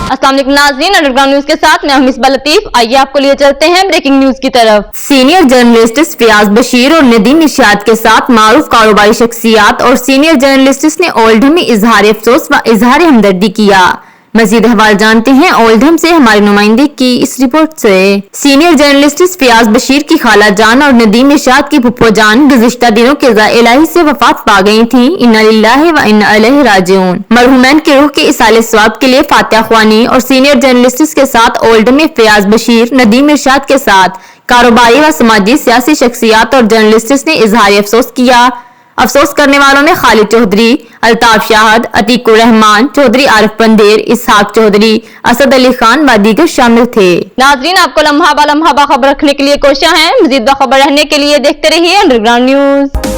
अस्सलाम वालेकुम नाज़रीन, अंडरग्राउंड न्यूज के साथ मैं मिसबा लतीफ। आइए आपको लिए चलते हैं ब्रेकिंग न्यूज की तरफ। सीनियर जर्नलिस्ट फियाज बशीर और नदीम इरशाद के साथ मारूफ कारोबारी शख्सियात और सीनियर जर्नलिस्ट ने ओल्डहम में इजहार अफसोस व इजहार हमदर्दी किया। मजीद अहवाल जानते हैं ओल्डहम से हमारे नुमाइंदे की इस रिपोर्ट से। सीनियर जर्नलिस्ट फियाज बशीर की खाला जान और नदीम इरशाद की फुप्पो जान गुज़िश्ता दिनों के इलाही से वफात पा गई थी। इन्ना लिल्लाहि व इन्ना इलैहि राजिऊन। मरहुमैन के रूह के इसाले सवाब के लिए फातिहा ख्वानी और सीनियर जर्नलिस्ट के साथ ओल्डहम में फियाज बशीर, नदीम इरशाद के साथ कारोबारी व समाजी सियासी शख्सियात और जर्नलिस्ट ने इजहार अफसोस किया। अफसोस करने वालों में खालिद चौधरी, अल्ताफ शाहद, अतीकुर रहमान, चौधरी आरिफ बंदेर, इसहाक चौधरी, असद अली खान व दीगर शामिल थे। नाजरीन, आपको लम्हा बा खबर रखने के लिए कोशिश है। मजीद खबर रहने के लिए देखते रहिए अंडरग्राउंड न्यूज।